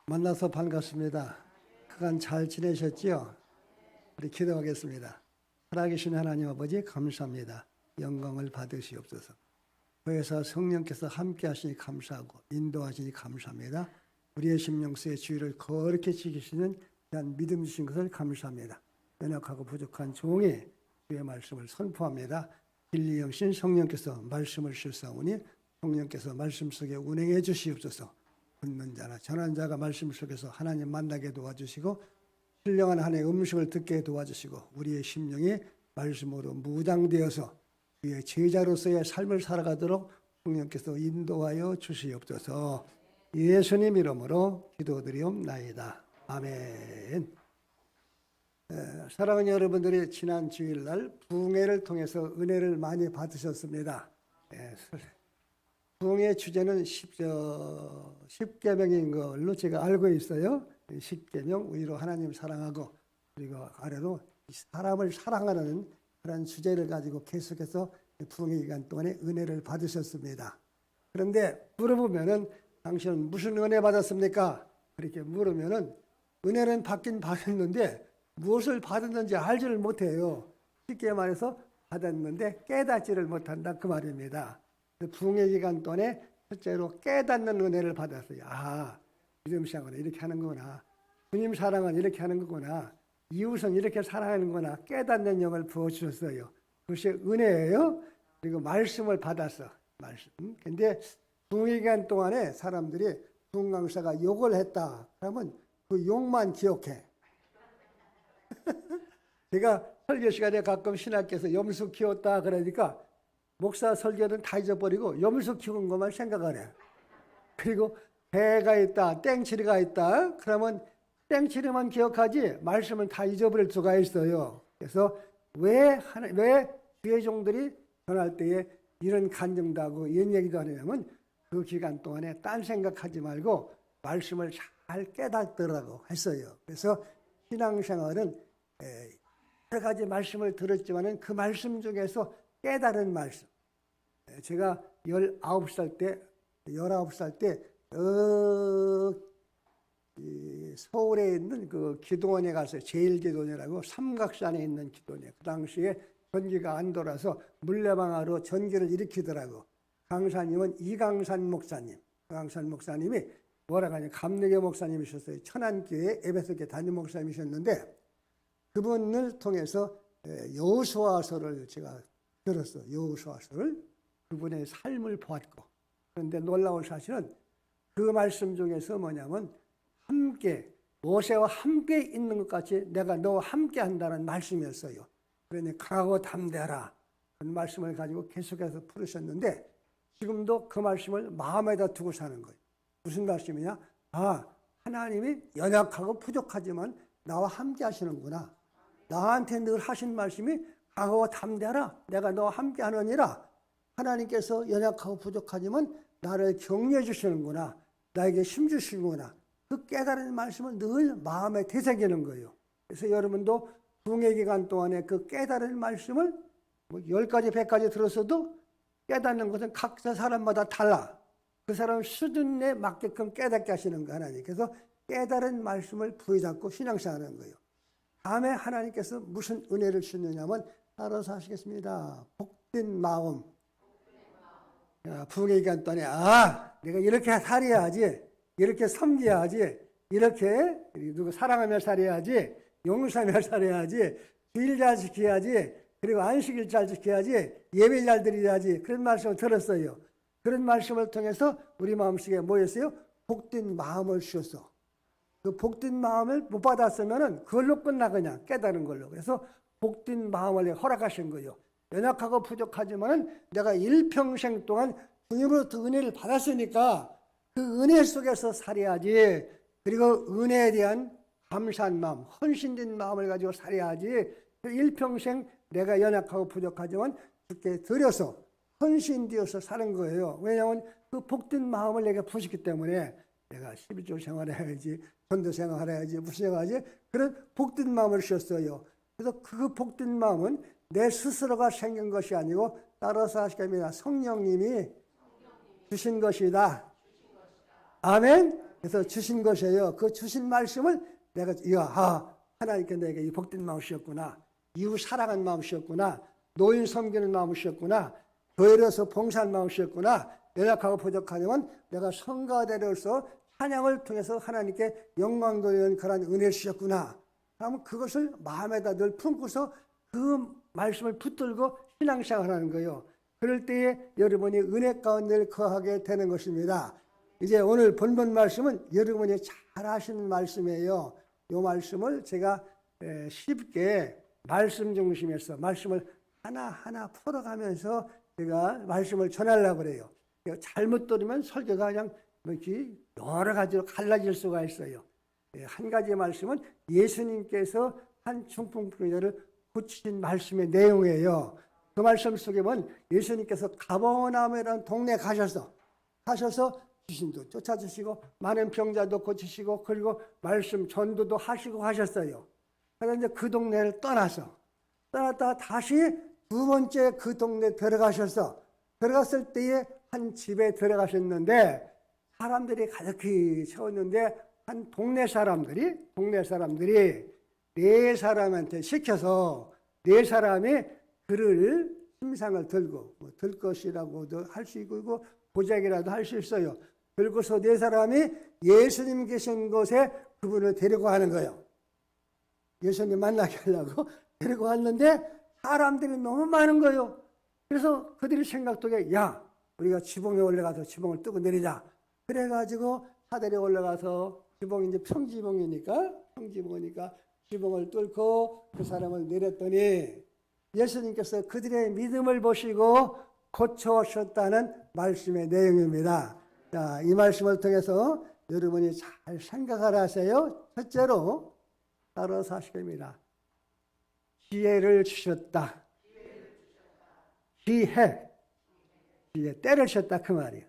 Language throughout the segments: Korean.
만나서 반갑습니다. 그간 잘 지내셨지요? 우리 기도하겠습니다. 살아계신 하나님 아버지 감사합니다. 영광을 받으시옵소서. 교회에서 성령께서 함께 하시니 감사하고 인도하시니 감사합니다. 우리의 심령수의 주의를 거룩히 지키시는 귀한 믿음 주신 것을 감사합니다. 연약하고 부족한 종이 주의 말씀을 선포합니다. 진리 영신 성령께서 말씀을 실사오니 성령께서 말씀 속에 운행해 주시옵소서. 듣는 자나 전한 자가 말씀 속에서 하나님 만나게 도와주시고 신령한 하나님의 음식을 듣게 도와주시고 우리의 심령이 말씀으로 무장되어서 주의 제자로서의 삶을 살아가도록 성령께서 인도하여 주시옵소서. 예수님 이름으로 기도드리옵나이다. 아멘. 사랑하는 여러분들이 지난 주일날 부흥회를 통해서 은혜를 많이 받으셨습니다. 부흥의 주제는 10계명인 걸로 제가 알고 있어요. 10계명, 위로 하나님 사랑하고 그리고 아래로 사람을 사랑하는 그런 주제를 가지고 계속해서 부흥의 기간 동안에 은혜를 받으셨습니다. 그런데 물어보면은 당신은 무슨 은혜 받았습니까? 그렇게 물으면은 은혜는 받긴 받았는데 무엇을 받았는지 알지를 못해요. 쉽게 말해서 받았는데 깨닫지를 못한다 그 말입니다. 부흥의 기간 동안에 실제로 깨닫는 은혜를 받았어요. 아, 믿음 생활은 이렇게 하는 거구나. 주님 사랑은 이렇게 하는 거구나. 이웃은 이렇게 사랑하는 거구나. 깨닫는 영을 부어주셨어요. 그것이 은혜예요. 그리고 말씀을 받았어. 말씀. 근데 부흥의 기간 동안에 사람들이 부흥 강사가 욕을 했다. 그러면 그 욕만 기억해. 제가 설교 시간에 가끔 신학교에서 염소 키웠다 그러니까 목사 설교는 다 잊어버리고 염소 키운 것만 생각을 해. 그리고 배가 있다, 땡치리가 있다. 그러면 땡치리만 기억하지 말씀은 다 잊어버릴 수가 있어요. 그래서 왜 주의 종들이 전할 때에 이런 간증도 하고 이런 얘기도 하냐면 그 기간 동안에 딴 생각하지 말고 말씀을 잘 깨닫더라고 했어요. 그래서 신앙생활은 여러 가지 말씀을 들었지만은 그 말씀 중에서 깨달은 말씀. 제가 19살 때 서울에 있는 그 기도원에 가서 제일기도원이라고 삼각산에 있는 기도원이에요. 그 당시에 전기가 안 돌아서 물레방아로 전기를 일으키더라고. 강사님은 이강산 목사님. 이강산 목사님이 뭐라고 하냐. 감리교 목사님이셨어요. 천안교회 에베소교회 담임 목사님이셨는데 그분을 통해서 여호수아서를 제가 들었어요. 여호수아서를 그분의 삶을 보았고 그런데 놀라운 사실은 그 말씀 중에서 뭐냐면 함께 모세와 함께 있는 것 같이 내가 너와 함께 한다는 말씀이었어요. 그러니 강하고 담대하라 그런 말씀을 가지고 계속해서 풀으셨는데 지금도 그 말씀을 마음에다 두고 사는 거예요. 무슨 말씀이냐? 아, 하나님이 연약하고 부족하지만 나와 함께 하시는구나. 나한테 늘 하신 말씀이 강하고 담대하라. 내가 너와 함께 하느니라. 하나님께서 연약하고 부족하지만 나를 격려해 주시는구나. 나에게 힘 주시는구나. 그 깨달은 말씀을 늘 마음에 되새기는 거예요. 그래서 여러분도 부흥의 기간 동안에 그 깨달은 말씀을 10가지, 100가지 들었어도 깨닫는 것은 각자 사람마다 달라. 그 사람 수준에 맞게끔 깨닫게 하시는 거예요. 하나님께서 깨달은 말씀을 부여잡고 신앙생활하는 거예요. 다음에 하나님께서 무슨 은혜를 주느냐면 따라서 하시겠습니다. 복된 마음. 부흥의 기간 동안에 내가 이렇게 살아야지, 이렇게 섬겨야지, 이렇게 누구 사랑하며 살아야지, 용서하며 살아야지, 주일 잘 지켜야지, 그리고 안식일 잘 지켜야지, 예배 잘 드려야지 그런 말씀을 들었어요. 그런 말씀을 통해서 우리 마음속에 뭐였어요? 복된 마음을 주셨어. 그 복된 마음을 못 받았으면은 그걸로 끝나 그냥 깨달은 걸로. 그래서 복된 마음을 허락하신 거예요. 연약하고 부족하지만은 내가 일평생 동안 주님으로부터 은혜를 받았으니까 그 은혜 속에서 살아야지. 그리고 은혜에 대한 감사한 마음, 헌신된 마음을 가지고 살아야지. 그 일평생 내가 연약하고 부족하지만 주께 드려서 헌신되어서 사는 거예요. 왜냐하면 그 복된 마음을 내가 부시기 때문에 내가 12조 생활해야지, 전도 생활해야지, 무슨 생활하지? 그런 복된 마음을 주셨어요. 그래서 그 복된 마음은 내 스스로가 생긴 것이 아니고 따라서 하시겠습니다. 성령님이 주신 것이다. 아멘? 그래서 주신 것이에요. 그 주신 말씀을 내가 하나님께 내게 이 복된 마음이었구나. 이웃 사랑하는 마음이었구나. 노인 섬기는 마음이었구나. 교회로서 봉사하는 마음이었구나. 연약하고 부족하지만 내가 성가대로서 찬양을 통해서 하나님께 영광 돌리는 그런 은혜를 주셨구나. 그러면 그것을 마음에다 늘 품고서 그 말씀을 붙들고 신앙생활을 하는 거예요. 그럴 때에 여러분이 은혜 가운데 거하게 되는 것입니다. 이제 오늘 본문 말씀은 여러분이 잘 아시는 말씀이에요. 이 말씀을 제가 쉽게 말씀 중심에서 말씀을 하나하나 풀어가면서 제가 말씀을 전하려고 그래요. 잘못 들으면 설교가 그냥 이렇게 여러 가지로 갈라질 수가 있어요. 한 가지 말씀은 예수님께서 한 중풍병자를 고치신 말씀의 내용이에요. 그 말씀 속에 보면 예수님께서 가버나움이라는 동네에 가셔서 귀신도 쫓아주시고 많은 병자도 고치시고 그리고 말씀 전도도 하시고 하셨어요. 그런데 그 동네를 떠났다가 다시 두 번째 그 동네 들어갔을 때에 한 집에 들어가셨는데 사람들이 가득히 채웠는데 한 동네 사람들이 네 사람한테 시켜서 네 사람이 그를 침상을 들고 들 것이라고도 할 수 있고 보자기라도 할 수 있어요. 들고서 네 사람이 예수님 계신 곳에 그분을 데리고 가는 거예요. 예수님 만나게 하려고 데리고 왔는데 사람들이 너무 많은 거예요. 그래서 그들이 생각하기에 우리가 지붕에 올라가서 지붕을 뚫고 내리자. 그래가지고 사다리에 올라가서 지붕이 이제 평지붕이니까 지붕을 뚫고 그 사람을 내렸더니 예수님께서 그들의 믿음을 보시고 고쳐오셨다는 말씀의 내용입니다. 자, 이 말씀을 통해서 여러분이 잘 생각을 하세요. 첫째로 따라서 하실 겁니다. 기회를 주셨다. 기회 때를 주셨다 그 말이에요.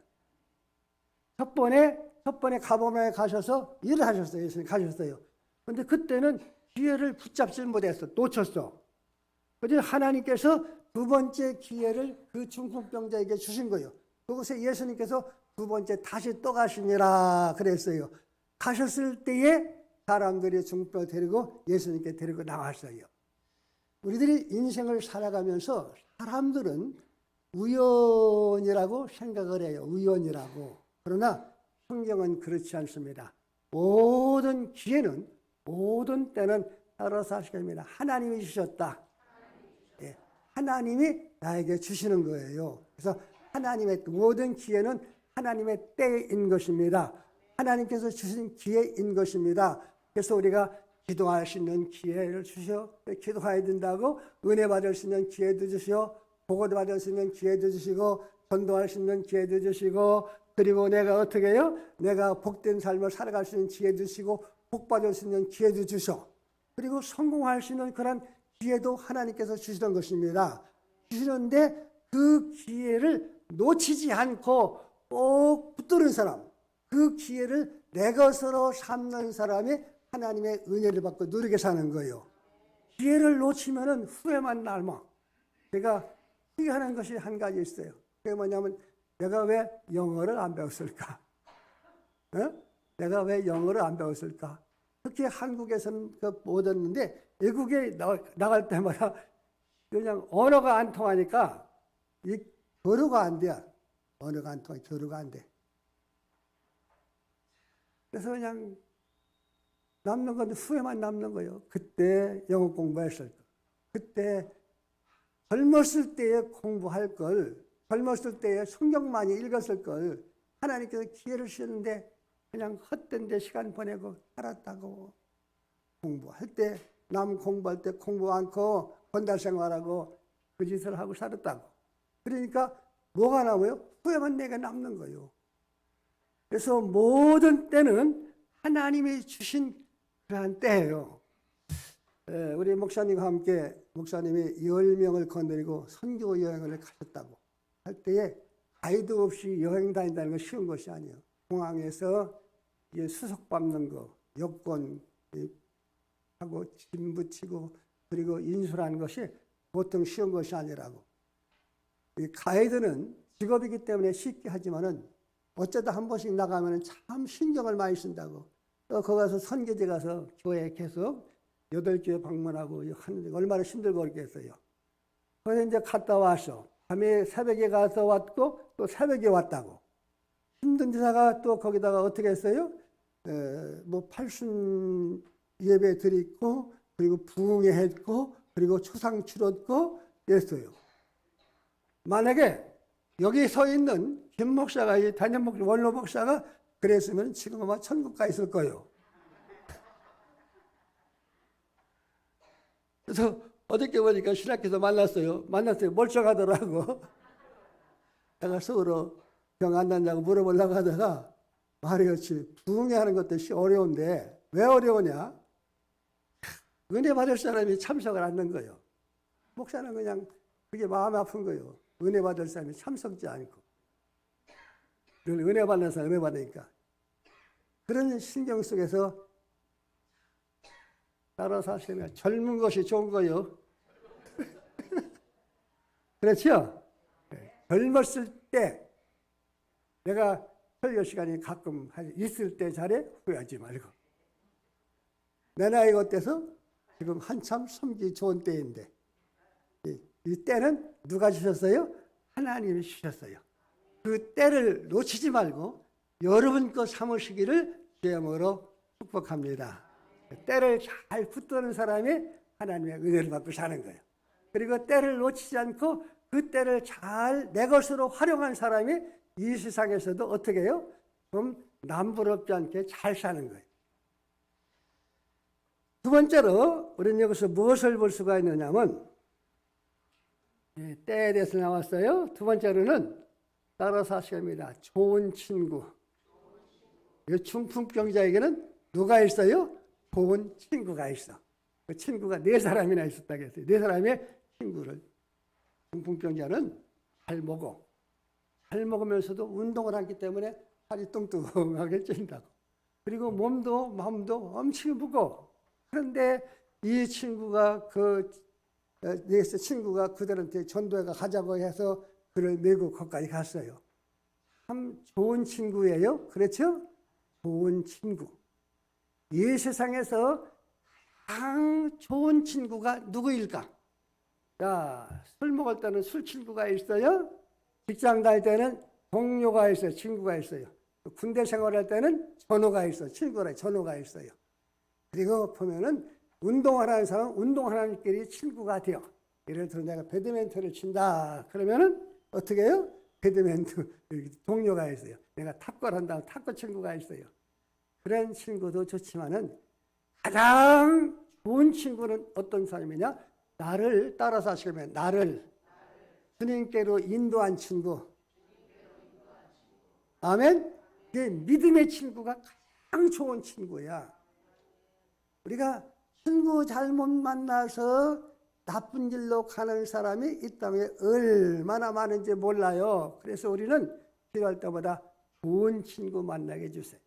첫 번에 가보면 가셔서 일을 하셨어요. 예수님 가셨어요. 그런데 그때는 기회를 붙잡지 못했어. 놓쳤어. 그래서 하나님께서 두 번째 기회를 그 중풍병자에게 주신 거예요. 그곳에 예수님께서 두 번째 다시 또 가시니라 그랬어요. 가셨을 때에 사람들이 중풍을 데리고 예수님께 데리고 나왔어요. 우리들이 인생을 살아가면서 사람들은 우연이라고 생각을 해요. 우연이라고. 그러나 성경은 그렇지 않습니다. 모든 기회는 모든 때는 따라서 하실 겁니다. 하나님이 주셨다. 하나님이 나에게 주시는 거예요. 그래서 하나님의 모든 기회는 하나님의 때인 것입니다. 하나님께서 주신 기회인 것입니다. 그래서 우리가 기도할 수 있는 기회를 주셔. 기도해야 된다고 은혜 받을 수 있는 기회도 주시오. 복을 받을 수 있는 기회도 주시고 전도할 수 있는 기회도 주시고 그리고 내가 어떻게 해요? 내가 복된 삶을 살아갈 수 있는 기회도 주시고 복 받을 수 있는 기회도 주셔. 그리고 성공할 수 있는 그런 기회도 하나님께서 주시는 것입니다. 주시는데 그 기회를 놓치지 않고 꼭 붙드는 사람, 그 기회를 내 것으로 삼는 사람이 하나님의 은혜를 받고 누리게 사는 거예요. 기회를 놓치면 후회만 남아. 제가 후회하는 것이 한 가지 있어요. 그게 뭐냐면 내가 왜 영어를 안 배웠을까? 내가 왜 영어를 안 배웠을까? 특히 한국에서는 못 얻는데 외국에 나갈 때마다 그냥 언어가 안 통하니까 이 교류가 안 돼. 언어가 안 통해, 교류가 안 돼. 그래서 그냥 남는 건 후회만 남는 거예요. 그때 영어 공부했을 걸. 그때 젊었을 때에 공부할 걸. 젊었을 때에 성경 많이 읽었을 걸. 하나님께서 기회를 주셨는데 그냥 헛된 데 시간 보내고 살았다고. 공부할 때, 남 공부할 때 공부 않고 건달 생활하고 그 짓을 하고 살았다고. 그러니까 뭐가 남아요? 후회만 내게 남는 거예요. 그래서 모든 때는 하나님이 주신 그러한 때예요. 우리 목사님과 함께 목사님이 10명을 거느리고 선교 여행을 가셨다고 할 때에 가이드 없이 여행 다닌다는 건 쉬운 것이 아니에요. 공항에서 수속 밟는 거, 여권 하고 짐 붙이고 그리고 인수라는 것이 보통 쉬운 것이 아니라고. 이 가이드는 직업이기 때문에 쉽게 하지만은 어쩌다 한 번씩 나가면 참 신경을 많이 쓴다고. 또 거기 가서 선교지 가서 교회 계속 8교회 방문하고 하는데 얼마나 힘들고 그랬겠어요. 그래서 이제 갔다 왔어. 밤에 새벽에 가서 왔고 또 새벽에 왔다고. 힘든 데다가 또 거기다가 어떻게 했어요? 뭐 팔순 예배 드리고 그리고 부흥회 했고 그리고 초상 치렀고 했어요. 만약에 여기 서 있는 김 목사가 이 단임 목사 원로 목사가 그랬으면 지금 아마 천국 가 있을 거예요. 그래서 어저께 보니까 신학교에서 만났어요. 멀쩡하더라고. 내가 서울로 병 안 난다고 물어보려고 하다가 말이 그렇지. 부흥회 하는 것도 어려운데 왜 어려우냐? 은혜 받을 사람이 참석을 안 하는 거예요. 목사는 그냥 그게 마음 아픈 거예요. 은혜 받을 사람이 참석지 않고. 은혜 받는 사람 은혜 받으니까. 그런 신경 속에서 따라 사시면 젊은 것이 좋은 거예요. 그렇죠? 젊었을 때 내가 설교 시간이 가끔 있을 때 잘해 후회하지 말고. 내 나이가 어때서 지금 한참 섬기 좋은 때인데 이 때는 누가 주셨어요? 하나님이 주셨어요. 그 때를 놓치지 말고 여러분 거 삼으시기를 주님으로 축복합니다. 때를 잘 붙드는 사람이 하나님의 은혜를 받고 사는 거예요. 그리고 때를 놓치지 않고 그 때를 잘 내 것으로 활용한 사람이 이 세상에서도 어떻게 해요? 좀 남부럽지 않게 잘 사는 거예요. 두 번째로 우리는 여기서 무엇을 볼 수가 있느냐면 때에 대해서 나왔어요. 두 번째로는 따라서 하십니다. 좋은 친구. 중풍병자에게는 누가 있어요? 좋은 친구가 있어. 그 친구가 4사람이나 있었다고 했어요. 4사람의 친구를. 중풍병자는 잘 먹어. 잘 먹으면서도 운동을 하기 때문에 살이 뚱뚱하게 찐다고. 그리고 몸도 마음도 엄청 무거워. 그런데 이 친구가 친구가 그들한테 전도회가 가자고 해서 그를 메고 거기까지 갔어요. 참 좋은 친구예요. 그렇죠? 좋은 친구. 이 세상에서 가장 좋은 친구가 누구일까? 자, 술 먹을 때는 술 친구가 있어요. 직장 다닐 때는 동료가 있어요. 친구가 있어요. 군대 생활할 때는 전우가 있어요. 전우가 있어요. 그리고 보면은 운동하는 사람은 운동하는끼리 친구가 돼요. 예를 들어 내가 배드민턴을 친다. 그러면은 어떻게 해요? 배드민턴 동료가 있어요. 내가 탁구를 한다. 탁구 친구가 있어요. 그런 친구도 좋지만은 가장 좋은 친구는 어떤 사람이냐? 나를 따라서 하시면 나를 주님께로 인도한 친구. 아멘? 그 믿음의 친구가 가장 좋은 친구야. 우리가 친구 잘못 만나서 나쁜 길로 가는 사람이 이 땅에 얼마나 많은지 몰라요. 그래서 우리는 필요할 때마다 좋은 친구 만나게 해주세요.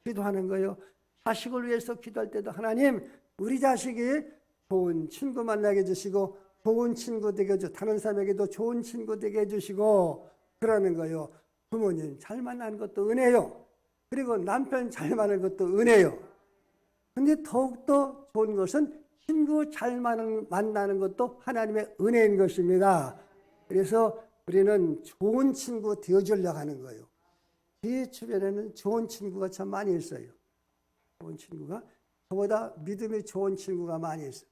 기도하는 거예요. 자식을 위해서 기도할 때도 하나님 우리 자식이 좋은 친구 만나게 해주시고 좋은 친구 되게 해주시고 다른 사람에게도 좋은 친구 되게 해주시고 그러는 거예요. 부모님 잘 만나는 것도 은혜요. 그리고 남편 잘 만나는 것도 은혜요. 근데 더욱더 좋은 것은 친구 잘 만나는 것도 하나님의 은혜인 것입니다. 그래서 우리는 좋은 친구 되어주려고 하는 거예요. 제 주변에는 좋은 친구가 참 많이 있어요. 좋은 친구가 저보다 믿음이 좋은 친구가 많이 있어요.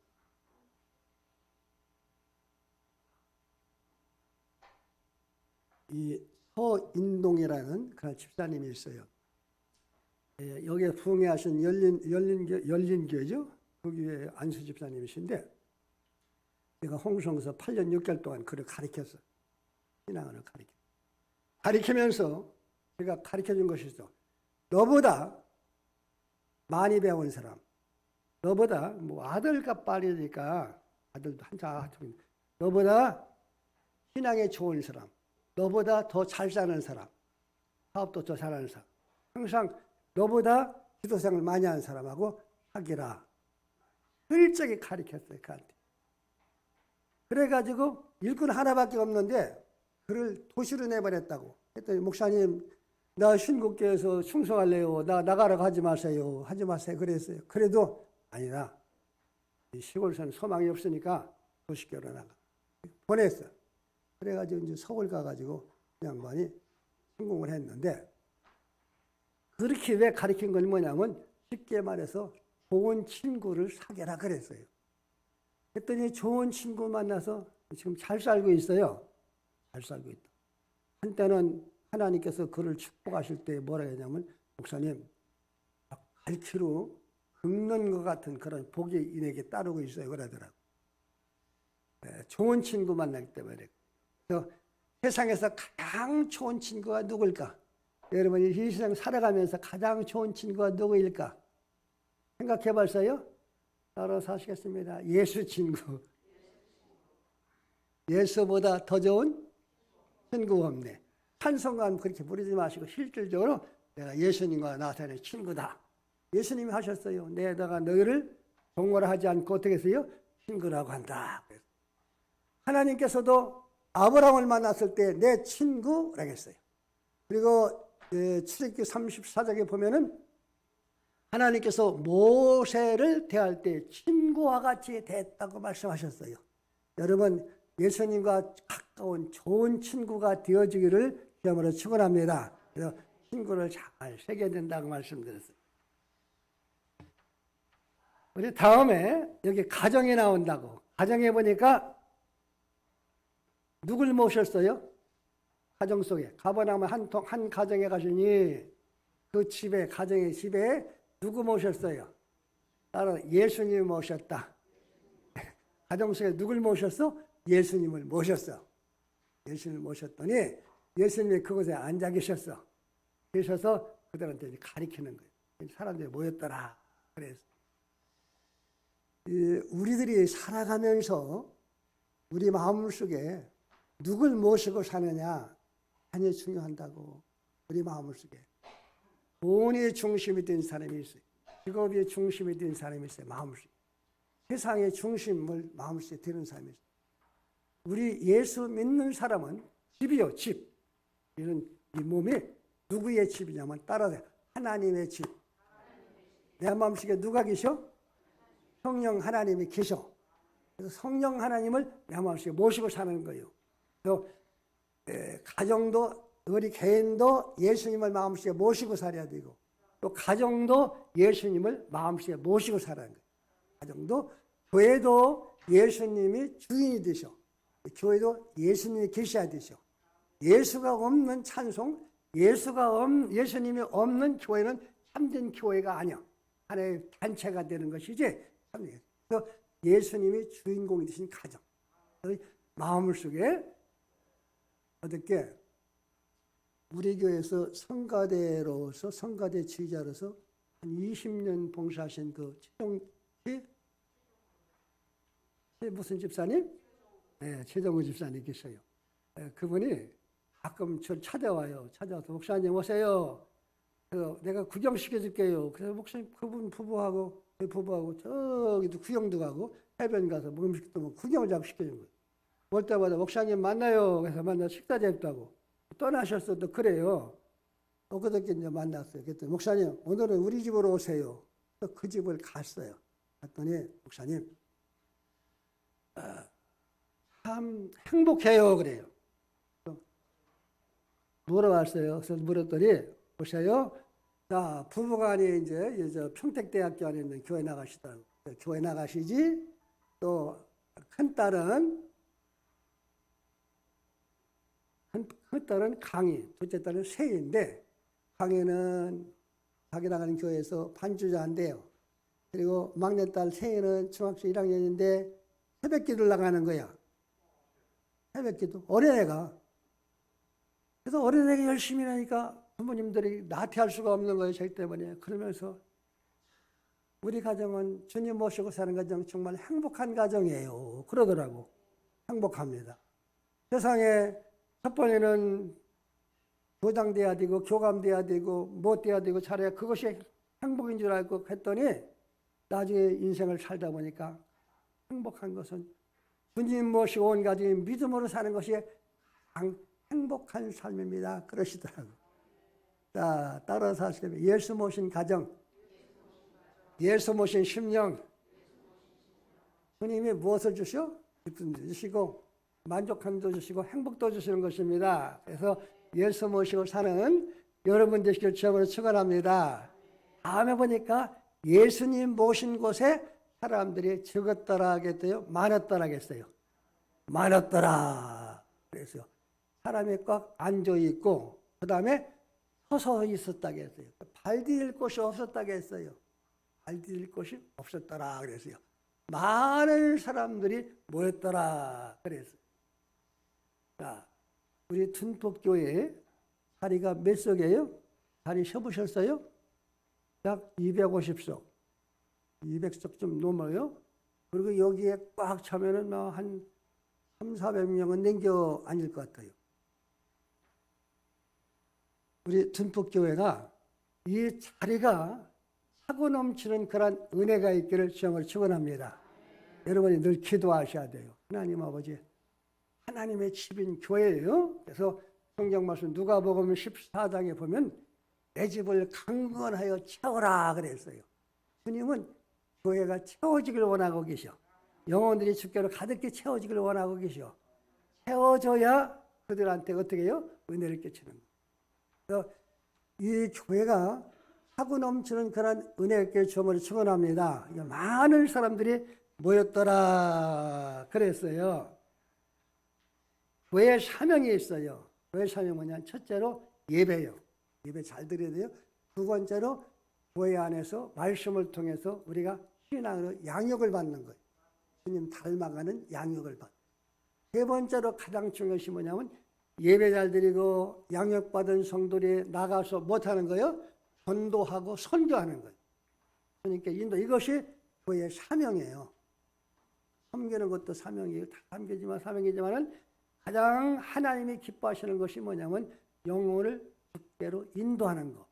이 서인동이라는 그런 집사님이 있어요. 여기에 부흥회하신 열린교회죠. 그 교회 안수 집사님이신데 제가 홍성에서 8년 6개월 동안 그를 가르쳤어요. 신앙을 가르치면서 제가 가르쳐준 것이 있어. 너보다 많이 배운 사람, 너보다 뭐 아들과 딸이니까 아들도 한자 너보다 신앙에 좋은 사람, 너보다 더 잘 사는 사람, 사업도 더 잘하는 사람, 항상 너보다 기도생활을 많이 하는 사람하고 사귀라. 철저하게 가르쳤어요. 그한테. 그래가지고 일꾼 하나밖에 없는데 그를 도시로 내버렸다고. 했더니 목사님 나 신국교에서 충성할래요. 나 나가라고 하지 마세요. 하지 마세요. 그랬어요. 그래도 아니다. 이 시골에서는 소망이 없으니까 도시교로 나가. 보냈어. 그래가지고 이제 서울 가가지고 그 양반이 성공을 했는데, 그렇게 왜 가르친 건 뭐냐면 쉽게 말해서 좋은 친구를 사귀라 그랬어요. 그랬더니 좋은 친구 만나서 지금 잘 살고 있어요. 잘 살고 있다. 한때는 하나님께서 그를 축복하실 때 뭐라 했냐면, 목사님, 갈퀴로 긁는 것 같은 그런 복이 인에게 따르고 있어요. 그러더라고. 네, 좋은 친구 만나기 때문에. 그래서 세상에서 가장 좋은 친구가 누굴까? 여러분이 이 세상 살아가면서 가장 좋은 친구가 누구일까? 생각해 봤어요? 따라 사시겠습니다. 예수 친구. 예수보다 더 좋은 친구가 없네. 찬송가는 그렇게 부르지 마시고 실질적으로 내가 예수님과 나타낸 친구다. 예수님이 하셨어요. 내가 너희를 동거를 하지 않고 어떻게 했어요? 친구라고 한다. 하나님께서도 아브라함을 만났을 때 내 친구라고 했어요. 그리고 출애굽기 34장에 보면은 하나님께서 모세를 대할 때 친구와 같이 대했다고 말씀하셨어요. 여러분, 예수님과 가까운 좋은 친구가 되어주기를 주님으로 축원합니다. 그래서 친구를 잘 새겨야 된다고 말씀드렸어요. 우리 다음에 여기 가정이 나온다고. 가정에 보니까 누굴 모셨어요? 가정 속에. 가버나움 한 가정에 가시니 그 집에, 가정의 집에 누구 모셨어요? 따로 예수님 모셨다. 가정 속에 누굴 모셨어? 예수님을 모셨어. 예수님을 모셨더니 예수님이 그곳에 앉아 계셨어. 계셔서 그들한테 가리키는 거예요. 사람들이 모였더라. 그래서 우리들이 살아가면서 우리 마음속에 누굴 모시고 사느냐 굉장히 중요한다고. 우리 마음속에 돈이 중심이 된 사람이 있어요. 직업이 중심이 된 사람이 있어요. 마음속에. 세상의 중심을 마음속에 드는 사람이 있어요. 우리 예수 믿는 사람은 집이요, 집. 이런 이 몸이 누구의 집이냐면 따라서 하나님의 집. 내 마음속에 누가 계셔? 성령 하나님이 계셔. 그래서 성령 하나님을 내 마음속에 모시고 사는 거예요. 또 가정도 우리 개인도 예수님을 마음속에 모시고 살아야 되고, 또 가정도 예수님을 마음속에 모시고 살아야 돼요. 가정도, 교회도 예수님이 주인이 되셔. 교회도 예수님이 계셔야 되셔. 예수가 없는 찬송, 예수님이 없는 교회는 참된 교회가 아니야. 하나의 단체가 되는 것이지. 그래서 예수님이 주인공이 되신 가정. 마음속에 어떻게 우리 교회에서 성가대로서 성가대 지휘자로서 한 20년 봉사하신 그 무슨 집사님? 네, 최정우 집사님 계셔요. 네, 그분이 가끔 저를 찾아와요. 찾아와서 목사님 오세요. 그래서 내가 구경시켜 줄게요. 그래서 목사님 그분 부부하고 저기도 구경도 가고 해변 가서 음식도 먹고 구경을 자꾸 시켜준 거예요. 올 때마다 목사님 만나요. 그래서 만나 식사 잡다고 떠나셨어도 그래요. 그저께 이제 만났어요. 그랬더니 목사님 오늘은 우리 집으로 오세요. 그 집을 갔어요. 갔더니 목사님 참 행복해요. 그래요. 물어봤어요. 그래서 물었더니 보세요. 자, 부부간이 이제 평택대학교 안에 있는 교회 나가시더라고. 교회 나가시지. 또 큰딸은 강희, 둘째 딸은 세인데, 강희는 자기 나가는 교회에서 반주자인데요. 그리고 막내딸 세인은 중학교 1학년인데 새벽기도를 나가는 거야. 새벽기도. 어린애가. 그래서 어린애가 열심히 하니까 부모님들이 나태할 수가 없는 거예요. 자기 때문에. 그러면서 우리 가정은 주님 모시고 사는 가정 정말 행복한 가정이에요. 그러더라고. 행복합니다. 세상에 첫 번에는 교장돼야 되고 교감돼야 되고 뭐 돼야 되고 잘해야 그것이 행복인 줄 알고 했더니 나중에 인생을 살다 보니까 행복한 것은 주님 모시고 온 가정이 믿음으로 사는 것이 행복한 삶입니다. 그러시더라고요. 자, 따라서 하시면 예수 모신 가정, 예수 모신 심령. 주님이 무엇을 주시오? 기쁨도 주시고 만족함도 주시고 행복도 주시는 것입니다. 그래서 예수 모시고 사는 여러분 되시길 주님으로 축원합니다. 다음에 보니까 예수님 모신 곳에 사람들이 적었더라 하겠어요? 많았더라 하겠어요? 많았더라. 그래서 사람이 꽉 앉아 있고 그 다음에 서서 있었다고 했어요. 발 디딜 곳이 없었다고 했어요. 발 디딜 곳이 없었더라 그랬어요. 많은 사람들이 모였더라 그랬어요. 자, 우리 둔폭교회 자리가 몇 석이에요? 자리 세보셨어요? 약 250석. 200석 좀 넘어요. 그리고 여기에 꽉 차면은 한 300~400명은 남겨 앉을 것 같아요. 우리 둔폭교회가 이 자리가 차고 넘치는 그런 은혜가 있기를 주님을 축원합니다. 여러분이 늘 기도하셔야 돼요. 하나님 아버지, 하나님의 집인 교회예요. 그래서 성경 말씀 누가복음 14장에 보면 내 집을 강건하여 채워라 그랬어요. 주님은 교회가 채워지길 원하고 계셔. 영혼들이 주께로 가득히 채워지길 원하고 계셔. 채워져야 그들한테 어떻게 해요? 은혜를 끼치는 거예요. 그래서 이 교회가 차고 넘치는 그런 은혜께 주님을 축원합니다. 많은 사람들이 모였더라 그랬어요. 교회 사명이 있어요. 교회 사명은 뭐냐? 첫째로 예배요. 예배 잘 드려야 돼요. 두 번째로 교회 안에서 말씀을 통해서 우리가 신앙으로 양육을 받는 거예요. 주님 닮아가는 양육을 받는. 세 번째로 가장 중요한 것이 뭐냐면 예배 잘 드리고 양육받은 성도들이 나가서 못하는 거예요? 전도하고 선교하는 거예요. 그러니까 인도, 이것이 교회의 사명이에요. 섬기는 것도 사명이에요. 다 사명이지만은 가장 하나님이 기뻐하시는 것이 뭐냐면 영혼을 주께로 인도하는 것.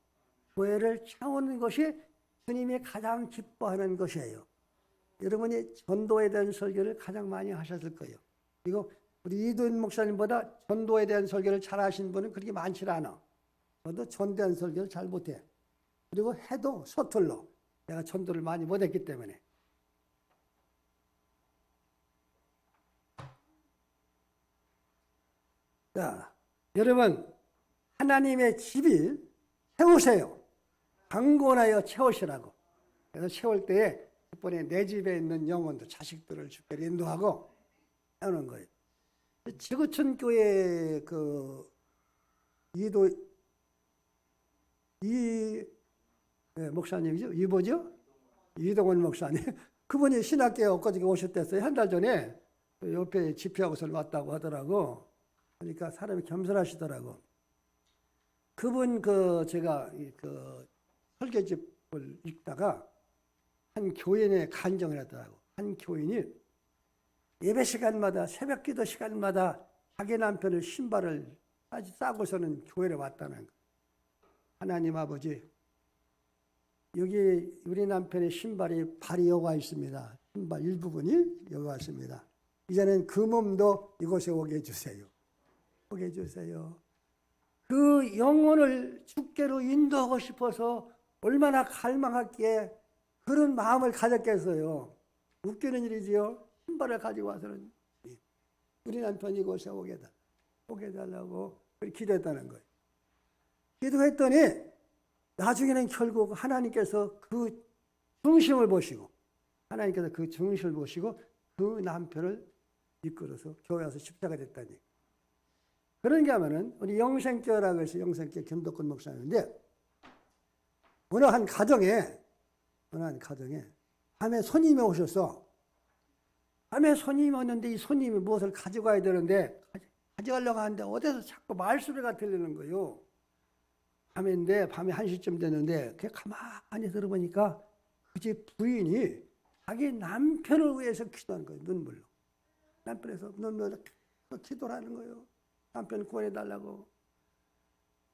교회를 채우는 것이 주님이 가장 기뻐하는 것이에요. 여러분이 전도에 대한 설교를 가장 많이 하셨을 거예요. 그리고 우리 이도인 목사님보다 전도에 대한 설교를 잘 하신 분은 그렇게 많지 않아. 저도 전도에 대한 설교를 잘 못해. 그리고 해도 서툴러. 내가 전도를 많이 못했기 때문에. 자, 여러분, 하나님의 집이 채우세요. 강건하여 채우시라고. 그래서 채울 때에 이번에 내 집에 있는 영혼들, 자식들을 주께 인도하고 하는 거예요. 지구촌 교회 그 목사님이죠? 이동원 목사님. 그분이 신학교에 엊그저께 오셨댔어요. 한 달 전에 옆에 집회하고서 왔다고 하더라고. 그러니까 사람이 겸손하시더라고. 그분 제가 설계집을 읽다가 한 교인의 간증을 하더라고. 한 교인이 예배 시간마다, 새벽 기도 시간마다 자기 남편의 신발을 싸고서는 교회에 왔다는 거예요. 하나님 아버지, 여기 우리 남편의 신발이 발이 여기 있습니다. 신발 일부분이 여기 있습니다. 이제는 그 몸도 이곳에 오게 해주세요. 오게 해주세요. 그 영혼을 주께로 인도하고 싶어서 얼마나 갈망했기에 그런 마음을 가졌겠어요. 웃기는 일이지요. 신발을 가지고 와서는 우리 남편이 이곳에 오게 해달라고 기도했다는 거예요. 기도했더니 나중에는 결국 하나님께서 그 중심을 보시고 그 남편을 이끌어서 교회 와서 십자가 됐다니. 그런가 하면은 우리 영생교라고 해서 영생교 김덕근 목사님인데 어느 한 가정에 밤에 손님이 오셨어. 밤에 손님이 왔는데 이 손님이 무엇을 가져가야 되는데 가져가려고 하는데 어디서 자꾸 말소리가 들리는 거예요. 밤인데 밤에 1시쯤 됐는데 그게 가만히 들어보니까 그 집 부인이 자기 남편을 위해서 기도하는 거예요. 눈물로. 남편에서 눈물로 기도를 하는 거예요. 남편 구원해달라고.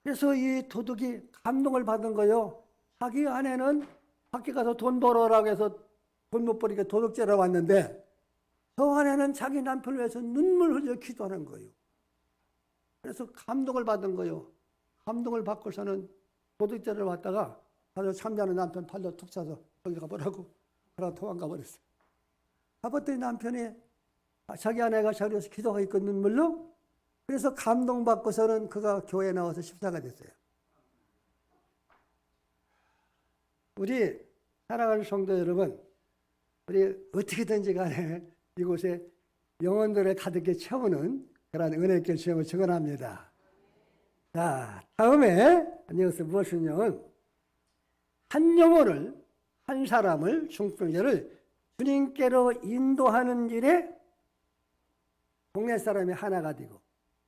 그래서 이 도둑이 감동을 받은 거예요. 자기 아내는 밖에 가서 돈 벌어라고 해서 돈 못 버리니까 도둑질하러 왔는데 저 아내는 자기 남편을 위해서 눈물 흘려 기도하는 거예요. 그래서 감동을 받은 거예요. 감동을 받고서는 도둑질을 왔다가 아주 잠자는 남편 팔로 툭 차서 거기 가보라고 그러고 도망가 버렸어요. 가봤더니 남편이 자기 아내가 자리에서 기도하고 있고 눈물로, 그래서 감동받고서는 그가 교회에 나와서 십자가 됐어요. 우리 사랑하는 성도 여러분, 우리 어떻게든지 간에 이곳에 영혼들을 가득히 채우는 그런 은혜의 시험을 증언합니다. 자, 다음에 이것은 무엇이냐면 한 영혼을, 한 사람을, 중풍자를 주님께로 인도하는 일에 동네 사람이 하나가 되고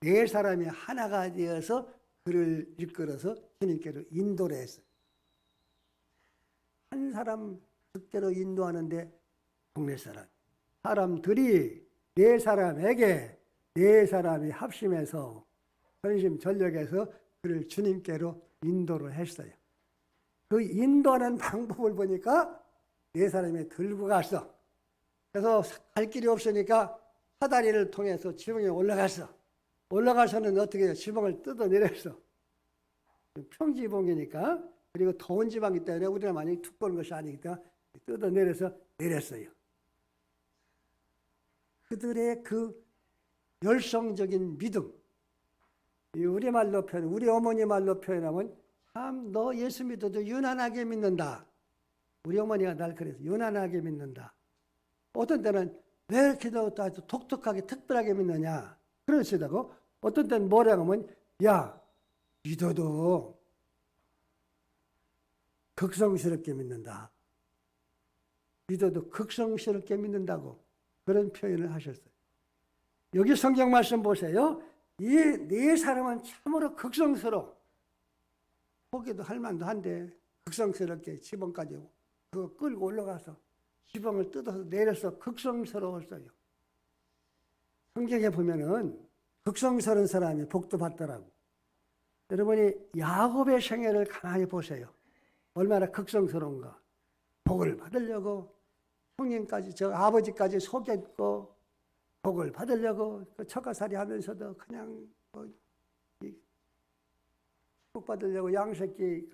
네 사람이 하나가 되어서 그를 이끌어서 주님께로 인도를 했어요. 한 사람 주께로 인도하는데 동네 사람들이 네 사람에게 네 사람이 합심해서 전심전력해서 그를 주님께로 인도를 했어요. 그 인도하는 방법을 보니까 네 사람이 들고 갔어. 그래서 갈 길이 없으니까 사다리를 통해서 지붕에 올라갔어. 올라가서는 어떻게 해요? 지붕을 뜯어내렸어. 평지지붕이니까, 그리고 더운 지방이기 때문에 우리가 많이 두꺼운 것이 아니니까 뜯어내려서 내렸어요. 그들의 그 열성적인 믿음, 우리 말로 우리 어머니 말로 표현하면 참 너 예수 믿어도 유난하게 믿는다. 우리 어머니가 날 그래서 유난하게 믿는다. 어떤 때는 왜 이렇게 너 아주 독특하게 특별하게 믿느냐 그러시다고, 어떤 때는 뭐라고 하면 야 믿어도 극성스럽게 믿는다. 믿어도 극성스럽게 믿는다고 그런 표현을 하셨어요. 여기 성경 말씀 보세요. 이 네 사람은 참으로 극성스러워. 보기도 할 만도 한데 극성스럽게 지붕까지 그거 끌고 올라가서 지붕을 뜯어서 내려서 극성스러웠어요. 성경에 보면은 극성스러운 사람이 복도 받더라고. 여러분이 야곱의 생애를 가만히 보세요. 얼마나 극성스러운가. 복을 받으려고 형님까지 저 아버지까지 속였고 복을 받으려고 그 처가살이 하면서도 그냥 복 받으려고 양새끼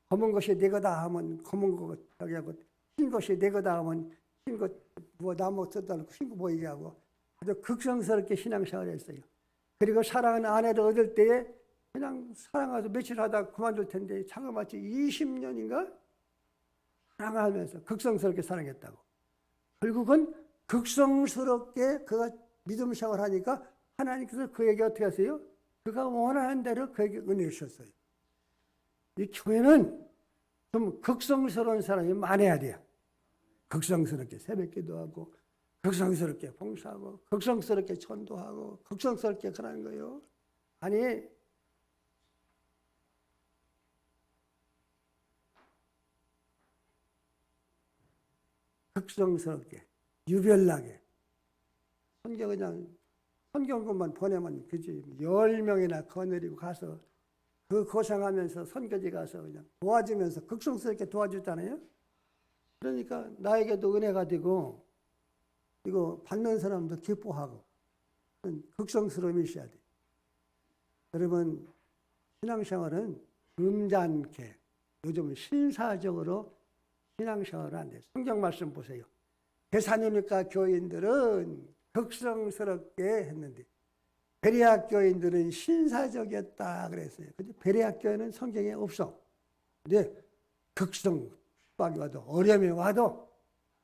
검은 것이 내 거다 하면 검은 거 저기 하고 흰 것이 내 거다 하면 흰 것 뭐 나무 뜯어놓고 흰 거 보이게 하고 아주 극성스럽게 신앙생활을 했어요. 그리고 사랑하는 아내를 얻을 때에 그냥 사랑해서 며칠 하다가 그만둘 텐데 자그마치 20년인가 사랑하면서 극성스럽게 사랑했다고. 결국은 극성스럽게 그가 믿음 생활을 하니까 하나님께서 그에게 어떻게 하세요? 그가 원하는 대로 그에게 은혜를 주셨어요. 이 교회는 좀 극성스러운 사람이 많아야 돼요. 극성스럽게 새벽 기도하고 극성스럽게 봉사하고 극성스럽게 전도하고 극성스럽게 그러는 거예요. 아니 극성스럽게 유별나게 선경금만 보내면 그지 10명이나 거느리고 가서 그 고생하면서 선교지 가서 그냥 도와주면서 극성스럽게 도와주잖아요. 그러니까 나에게도 은혜가 되고 이거 받는 사람도 기뻐하고 극성스러움이 있어야 돼. 여러분 신앙생활은 점잖게 요즘 신사적으로 신앙생활을 안 돼요. 성경 말씀 보세요. 데살로니가 교인들은 극성스럽게 했는데 베레아 교인들은 신사적이었다 그랬어요. 근데 베레아 교회는 성경에 없어. 근데 극성 핍박이 와도 어려움이 와도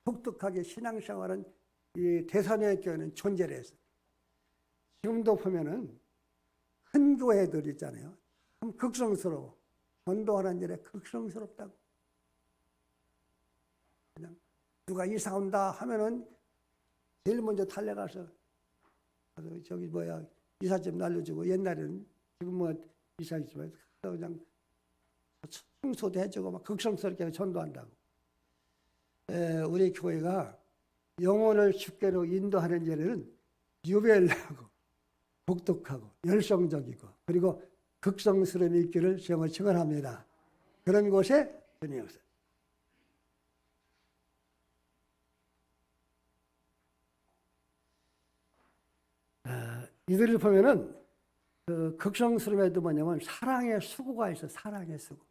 독특하게 신앙생활은 이 데살로니가 교회는 존재를 했어요. 지금도 보면은 큰 교회들 있잖아요. 참 극성스러워. 전도하는 일에 극성스럽다고. 그냥 누가 이사 온다 하면은 제일 먼저 달려가서 저기 이삿짐 날려주고, 옛날에는 지금 뭐 이사지만 그냥 청소도 해주고 막 극성스럽게 전도한다고. 우리 교회가 영혼을 주께로 인도하는 일에는 유별나고 독특하고 열성적이고 그리고 극성스러움이 있기를 정말 축원합니다. 그런 곳에 전혀 없어요. 이들을 보면은 그 극성스러움에도 뭐냐면 사랑의 수고가 있어. 사랑의 수고.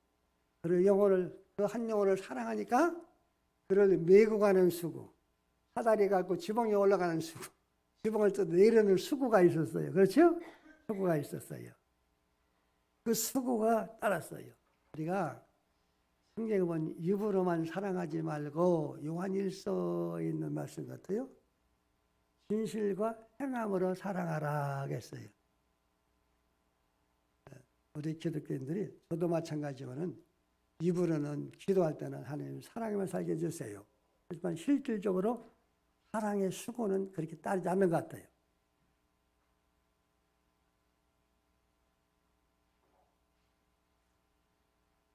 그를 영혼을 그 한 영혼을 사랑하니까 그를 메고 가는 수고. 사다리 갖고 지붕에 올라가는 수고. 지붕을 또 내려는 수고가 있었어요. 그렇죠? 수고가 있었어요. 그 수고가 따랐어요. 우리가 성경에 보면 입으로만 사랑하지 말고 요한일서에 있는 말씀 같아요. 진실과 행함으로 사랑하라 하겠어요. 우리 기독교인들이 저도 마찬가지지만은 입으로는 기도할 때는 하나님 사랑에만 살게 해주세요. 하지만 실질적으로 사랑의 수고는 그렇게 따르지 않는 것 같아요.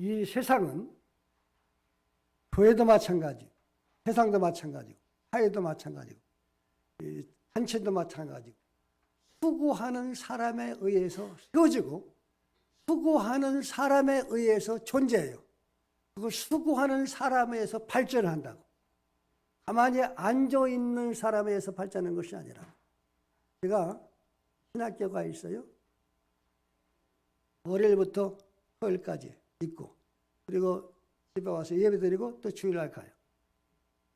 이 세상은 교회도 마찬가지고 세상도 마찬가지고 사회도 마찬가지고 단체도 마찬가지고 수고하는 사람에 의해서 세워지고 수고하는 사람에 의해서 존재해요. 그 수고하는 사람에 의해서 발전한다고. 가만히 앉아있는 사람에 의해서 발전하는 것이 아니라 제가 신학교가 있어요. 월요일부터 토요일까지 있고 그리고 집에 와서 예배드리고 또 주일날 가요.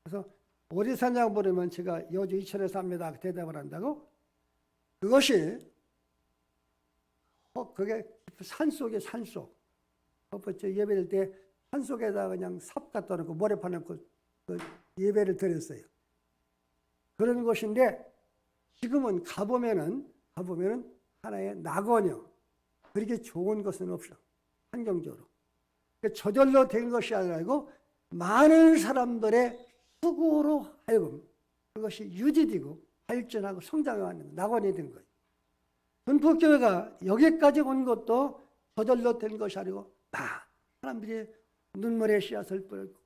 그래서 어디 사냐고 물으면 제가 여주 이천에 삽니다 대답을 한다고. 그것이 그게 산속에 산속. 첫 번째 예배를 때 산속에다가 그냥 삽 갖다 놓고 모래판 놓고 그 예배를 드렸어요. 그런 것인데 지금은 가보면은 하나의 낙원이요. 그렇게 좋은 것은 없어. 환경적으로. 저절로 된 것이 아니고 많은 사람들의 수고로 하여금 그것이 유지되고 발전하고 성장하는 낙원이 된 거예요. 전폭교회가 여기까지 온 것도 저절로 된 것이 아니고 사람들이 눈물의 씨앗을 뿌렸고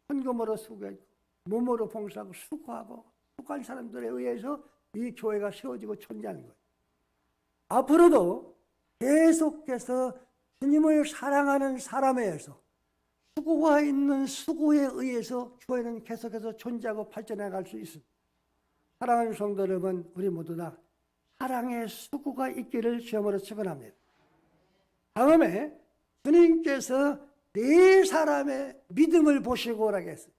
헌금으로 수고했고 몸으로 봉사하고 수고하고 수고한 사람들에 의해서 이 교회가 세워지고 존재하는 거예요. 앞으로도 계속해서 주님을 사랑하는 사람에 의해서 수고가 있는 수고에 의해서 교회는 계속해서 존재하고 발전해 갈 수 있습니다. 사랑하는 성도 여러분, 우리 모두 다 사랑의 수고가 있기를 주님으로 축원합니다. 다음에 주님께서 네 사람의 믿음을 보시고 오라고 했어요.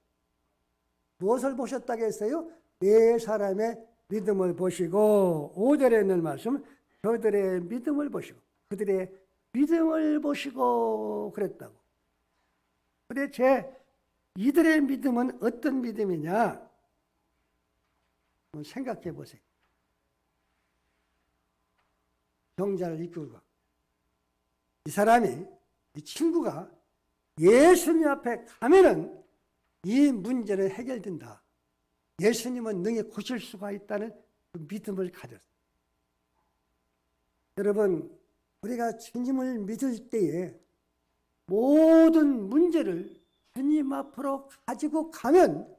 무엇을 보셨다고 했어요? 네 사람의 믿음을 보시고 5절에 있는 말씀 그들의 믿음을 보시고 그들의 믿음을 보시고 그랬다고. 근데 이들의 믿음은 어떤 믿음이냐? 한번 생각해 보세요. 경자를 이끌고 이 사람이 이 친구가 예수님 앞에 가면은 이 문제는 해결된다. 예수님은 능히 고칠 수가 있다는 그 믿음을 가졌어요. 여러분, 우리가 주님을 믿을 때에 모든 문제를 주님 앞으로 가지고 가면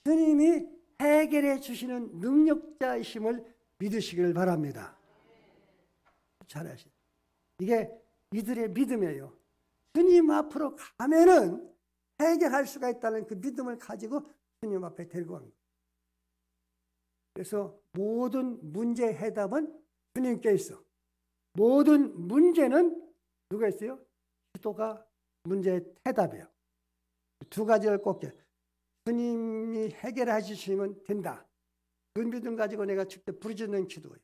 주님이 해결해 주시는 능력자이심을 믿으시길 바랍니다. 잘하시죠. 이게 이들의 믿음이에요. 주님 앞으로 가면은 해결할 수가 있다는 그 믿음을 가지고 주님 앞에 데리고 간 거예요. 그래서 모든 문제 해답은 주님께 있어. 모든 문제는 누가 있어요? 기도가 문제의 해답이에요. 두 가지를 꼭 해. 주님이 해결해 주시면 된다. 그 믿음 가지고 내가 직접 부르짖는 기도예요.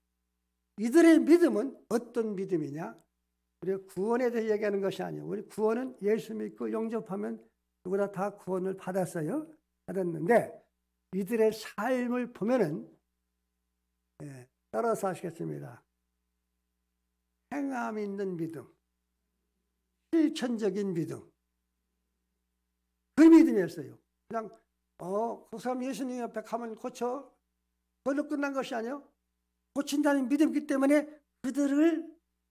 이들의 믿음은 어떤 믿음이냐? 우리가 구원에 대해 얘기하는 것이 아니에요. 우리 구원은 예수 믿고 영접하면 누구나 다 구원을 받았어요. 받았는데 이들의 삶을 보면은 따라서 하시겠습니다. 행함 있는 믿음, 실천적인 믿음, 그 믿음이었어요. 그냥 그 사람 예수님 앞에 가면 고쳐. 그걸로 끝난 것이 아니에요. 고친다는 믿음이기 때문에 그들을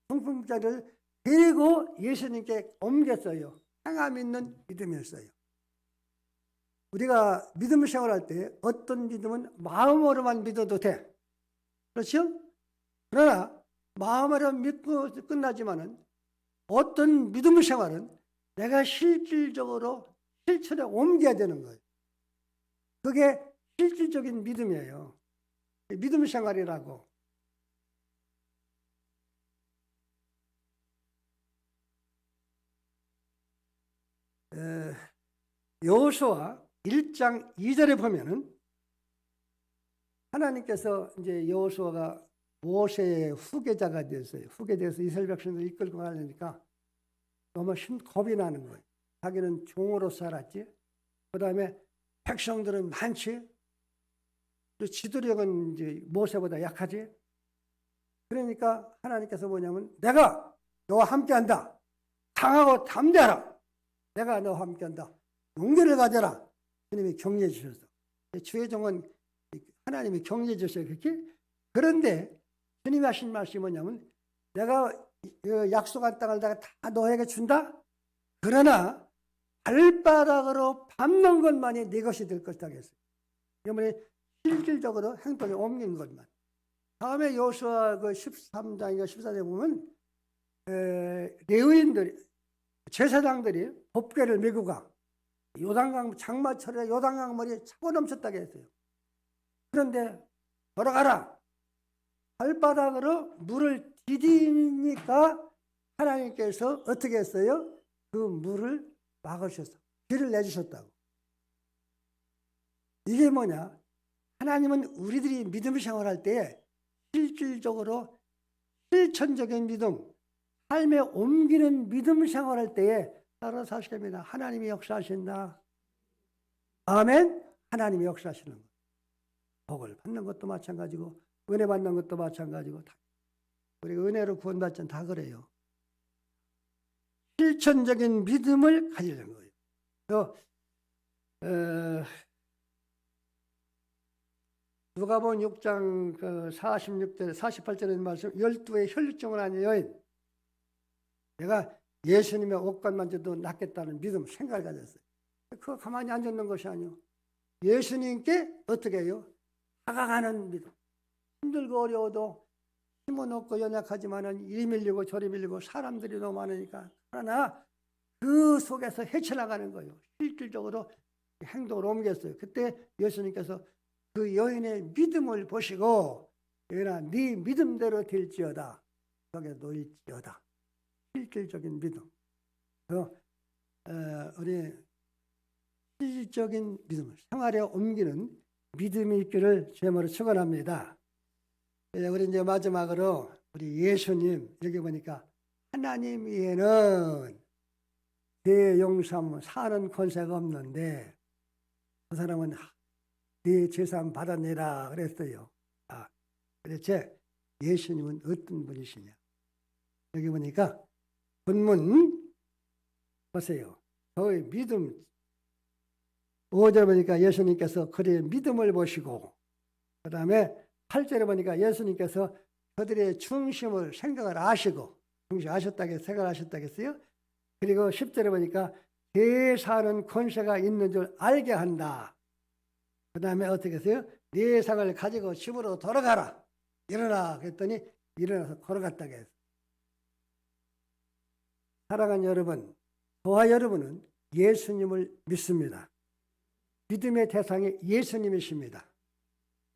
중풍자를 데리고 예수님께 옮겼어요. 행함 있는 믿음이었어요. 우리가 믿음 생활할 때 어떤 믿음은 마음으로만 믿어도 돼. 그렇죠? 그러나 마음으로 믿고 끝나지만은 어떤 믿음 생활은 내가 실질적으로 실천에 옮겨야 되는 거예요. 그게 실질적인 믿음이에요. 믿음 생활이라고. 여호수아 1장 2절에 보면은 하나님께서 이제 여호수아가 모세의 후계자가 됐어요. 후계돼서 이스라엘 백성들을 이끌고 가려니까 너무 겁이 나는 거예요. 자기는 종으로 살았지. 그 다음에 백성들은 많지. 또 지도력은 이제 모세보다 약하지. 그러니까 하나님께서 뭐냐면 내가 너와 함께한다. 강하고 담대하라. 내가 너와 함께한다. 용기를 가져라. 주님이 격려해 주셔서. 주의 종은 하나님이 격려해 주셔요. 그렇게? 그런데 주님이 하신 말씀이 뭐냐면 내가 약속한 땅을 내가 다 너에게 준다. 그러나 발바닥으로 밟는 것만이 네 것이 될 것이다 했어요. 이번에 실질적으로 행동에 옮긴 것만. 다음에 여호수아 그 13장인가 14장에 보면 레위인들이 제사장들이 법궤를 메고 가 요단강 장마철에 요단강 머리에 차고 넘쳤다고 했어요. 그런데 걸어가라. 발바닥으로 물을 디디니까 하나님께서 어떻게 했어요? 그 물을 막으셨어. 길을 내주셨다고. 이게 뭐냐? 하나님은 우리들이 믿음 생활할 때에 실질적으로 실천적인 믿음, 삶에 옮기는 믿음 생활할 때에 따라 사실 겁니다. 하나님이 역사하신다. 아멘. 하나님이 역사하시는 것. 복을 받는 것도 마찬가지고 은혜 받는 것도 마찬가지고 우리가 은혜로 구원받자는 다 그래요. 실천적인 믿음을 가지는 거예요. 누가복음 6장 46절 48절에 말씀 12의 혈육증을 아닌 여인 내가 예수님의 옷감 만져도 낫겠다는 믿음 생각을 가졌어요. 그거 가만히 앉았는 것이 아니요. 예수님께 어떻게 해요? 다가가는 믿음. 힘들고 어려워도 힘은 없고 연약하지만은 이리 밀리고 저리 밀리고 사람들이 너무 많으니까 그러나 그 속에서 헤쳐나가는 거예요. 실질적으로 행동을 옮겼어요. 그때 예수님께서 그 여인의 믿음을 보시고 여인아 네 믿음대로 될지어다. 여기에 놓일지어다. 실질적인 믿음. 우리 실질적인 믿음, 생활에 옮기는 믿음이 있기를 제모로 축원합니다. 우리 이제 마지막으로 우리 예수님 여기 보니까 하나님 위에는 대용삼 사는 권세가 없는데 그 사람은 네 재산 받아내라 그랬어요. 그래서 예수님은 어떤 분이시냐? 여기 보니까 본문 보세요. 저의 믿음 5절에 보니까 예수님께서 그들의 믿음을 보시고 그 다음에 8절에 보니까 예수님께서 그들의 중심을 생각을 아시고 중심하셨다고 생각하셨다겠어요. 그리고 10절에 보니까 대사는 권세가 있는 줄 알게 한다. 그 다음에 어떻게 했어요? 네 상을 가지고 집으로 돌아가라. 일어나 그랬더니 일어나서 걸어갔다고 했어요. 사랑하는 여러분, 저와 여러분은 예수님을 믿습니다. 믿음의 대상이 예수님이십니다.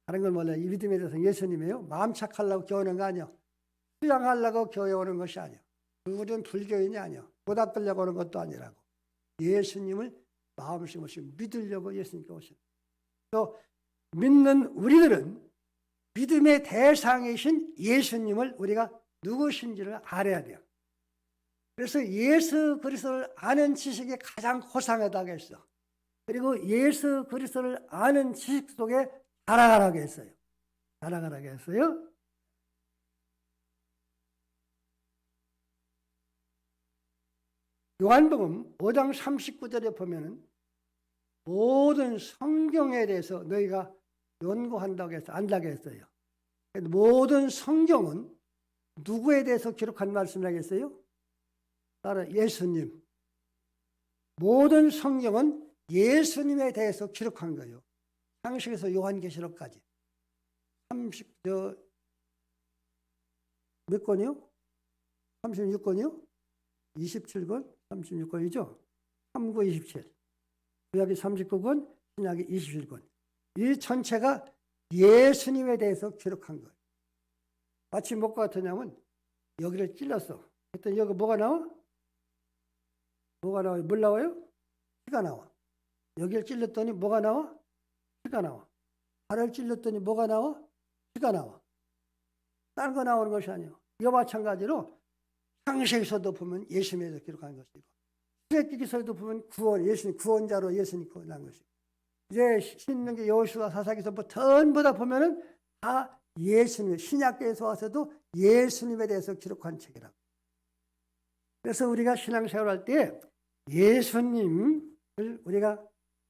다른 걸 몰라요. 이 믿음의 대상이 예수님이에요. 마음 착하려고 교회 오는 거 아니에요. 수양하려고 교회 오는 것이 아니에요. 우리는 불교인이 아니에요. 보답하려고 오는 것도 아니라고. 예수님을 마음심으로 믿으려고 예수님께 오신. 또 믿는 우리들은 믿음의 대상이신 예수님을 우리가 누구신지를 알아야 돼요. 그래서 예수 그리스도를 아는 지식이 가장 고상하다고 했어. 그리고 예수 그리스도를 아는 지식 속에 자라가라고 했어요. 자라가라고 했어요. 요한복음 5장 39절에 보면은 모든 성경에 대해서 너희가 연구한다고 해서 안다고 했어요. 모든 성경은 누구에 대해서 기록한 말씀이라겠어요? 따라 예수님. 모든 성경은 예수님에 대해서 기록한 거예요. 창세기에서 요한계시록까지. 몇 권이요? 36권이요? 27권? 36권이죠? 39, 27. 구약이 39권, 신약이 27권. 이 전체가 예수님에 대해서 기록한 거예요. 마치 뭐가 같으냐면 여기를 찔렀어. 그랬더니 여기 뭐가 나와? 뭐가 나와요? 물 나와요? 피가 나와. 여기를 찔렀더니 뭐가 나와? 피가 나와. 발을 찔렀더니 뭐가 나와? 피가 나와. 다른 거 나오는 것이 아니에요. 이와 마찬가지로 창세기서도 보면 예수님에서 기록한 것이고, 출애굽기서도 보면 예수님 구원자로 예수님 구원한 것이고, 이제 신명기 여호수아 사사기서부터 전부 다 보면은 다 예수님, 신약계에서 와서도 예수님에 대해서 기록한 책이라고. 그래서 우리가 신앙생활할 때 예수님을 우리가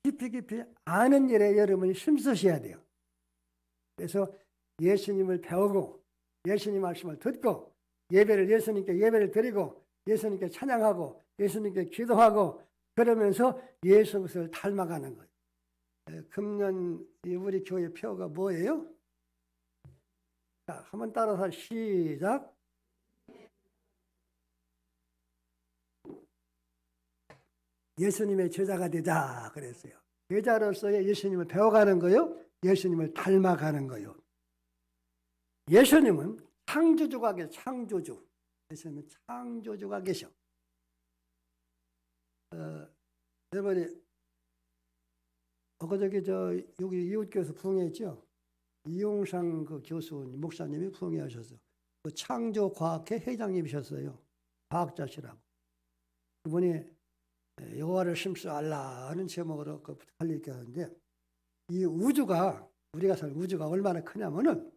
깊이 아는 일에 여러분이 힘쓰셔야 돼요. 그래서 예수님을 배우고 예수님 말씀을 듣고 예수님께 예배를 드리고 예수님께 찬양하고 예수님께 기도하고 그러면서 예수 그리스도를 닮아가는 거예요. 금년 우리 교회 표가 뭐예요? 자, 한번 따라서 시작. 예수님의 제자가 되자 그랬어요. 제자로서의 예수님을 배워가는 거요. 예수님을 닮아가는 거요. 예수님은 창조주가 계셔. 창조주. 예수님은 창조주가 계셔. 여러분이 엊그저께 여기 이웃교회에서 부흥했죠. 이용상 그 교수님 목사님이 부흥하셔서 그 창조과학회 회장님이셨어요. 과학자시라고. 그분이 여호와를 심수알라 하는 제목으로 그 달리게 하는데, 이 우주가 우리가 사는 우주가 얼마나 크냐면은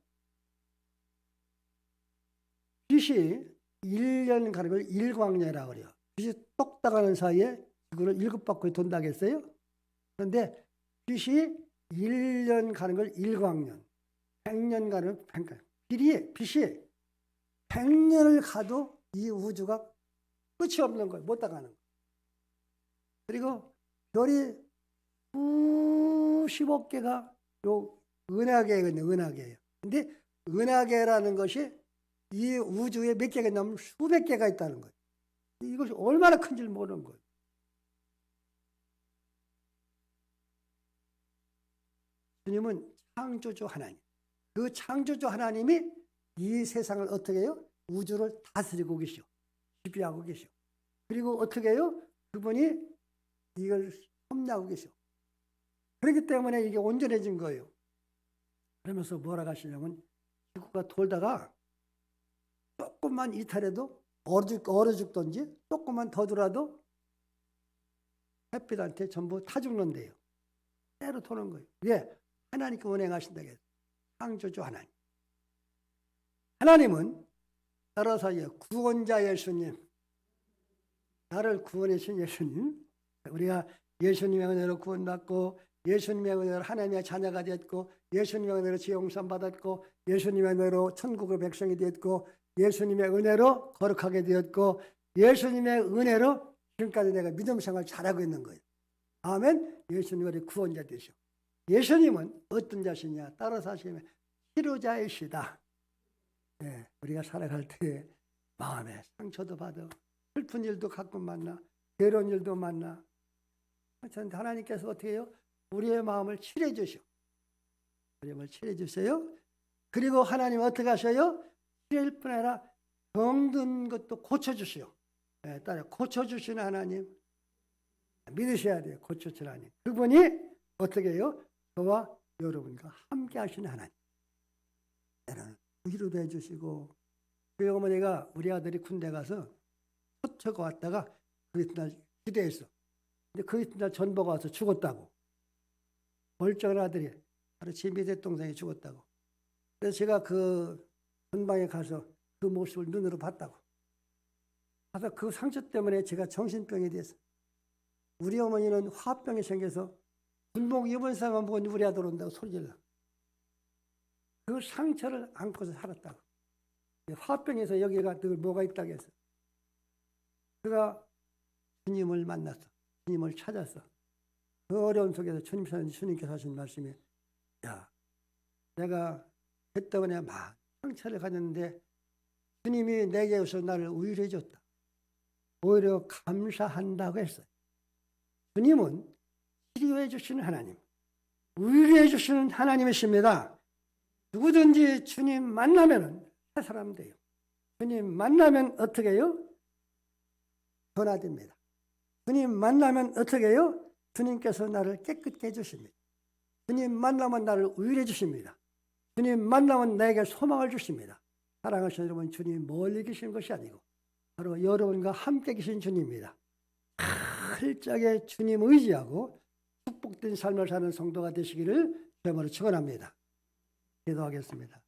빛이 1년 가는 걸 1광년이라고 그래요. 빛이 똑딱하는 사이에 지구를 7바퀴 돈다고 했어요. 그런데 빛이 1년 가는 걸 1광년, 100년 가는 걸 100년. 빛이 100년을 가도 이 우주가 끝이 없는 거예요. 못 나가는 거예요. 그리고 별이 수십억 개가 요 은하계거든요. 은하계예요. 근데 은하계라는 것이 이 우주에 몇 개가 넘으면 수백 개가 있다는 거예요. 이것이 얼마나 큰지 모르는 거예요. 주님은 창조주 하나님. 그 창조주 하나님이 이 세상을 어떻게 해요? 우주를 다스리고 계시오. 지배하고 계시오. 그리고 어떻게 해요? 그분이 이걸 섭리하고 계시오. 그렇기 때문에 이게 온전해진 거예요. 그러면서 뭐라 하시냐면 지구가 돌다가 조금만 이탈해도 얼어 죽든지 조금만 더 돌아도 햇빛한테 전부 타 죽는데요. 때로 도는 거예요. 왜? 하나님께 운행하신다고 해서. 창조주 하나님. 하나님은 따라서 구원자 예수님, 나를 구원해 주신 예수님, 우리가 예수님의 은혜로 구원받고 예수님의 은혜로 하나님의 자녀가 됐고 예수님의 은혜로 지용산 받았고 예수님의 은혜로 천국의 백성이 됐고 예수님의 은혜로 거룩하게 되었고 예수님의 은혜로 지금까지 내가 믿음 생활 잘하고 있는 거예요. 아멘. 예수님이 우리 구원자 되셔. 예수님은 어떤 자시냐? 따라서 하시면 치료자이시다. 네, 우리가 살아갈 때 마음에 상처도 받아 슬픈 일도 가끔 만나 괴로운 일도 만나. 하나님께서 어떻게 해요? 우리의 마음을 칠해 주셔. 우리의 마음을 칠해 주세요. 그리고 하나님 어떻게 하셔요? 칠할 뿐 아니라 병든 것도 고쳐주시오. 네, 따라 고쳐주시는 하나님 믿으셔야 돼요. 고쳐주시는 하나님. 그분이 어떻게 해요? 저와 여러분과 함께 하시는 하나님. 위로도 해주시고, 그 어머니가 우리 아들이 군대 가서 초처가 왔다가 그 이튿날 기대했어. 근데 그 이튿날 전보가 와서 죽었다고. 멀쩡한 아들이 바로 제 밑에 동생이 죽었다고. 그래서 제가 그 전방에 가서 그 모습을 눈으로 봤다고. 그래서 그 상처 때문에 제가 정신병이 됐어. 우리 어머니는 화병이 생겨서 군복 입은 사람만 보고 우리 아들 온다고 소리질러. 그 상처를 안고서 살았다고. 화병에서 여기가 늘 뭐가 있다고 해서. 그가 주님을 만났어. 주님을 찾았어. 그 어려운 속에서 주님께서 하신 말씀이, 야, 내가 그때문에 막 상처를 가졌는데 주님이 내게 오셔서 나를 위로해 줬다. 오히려 감사한다고 했어요. 주님은 치료해 주시는 하나님, 위로해 주시는 하나님이십니다. 누구든지 주님 만나면 새 사람 돼요. 주님 만나면 어떻게 해요? 변화됩니다. 주님 만나면 어떻게 해요? 주님께서 나를 깨끗게 해주십니다. 주님 만나면 나를 의뢰해 주십니다. 주님 만나면 나에게 소망을 주십니다. 사랑하시는 여러분, 주님 멀리 계신 것이 아니고 바로 여러분과 함께 계신 주님입니다. 철저하게 주님 의지하고 축복된 삶을 사는 성도가 되시기를 주님으로 축원합니다. 기도하겠습니다.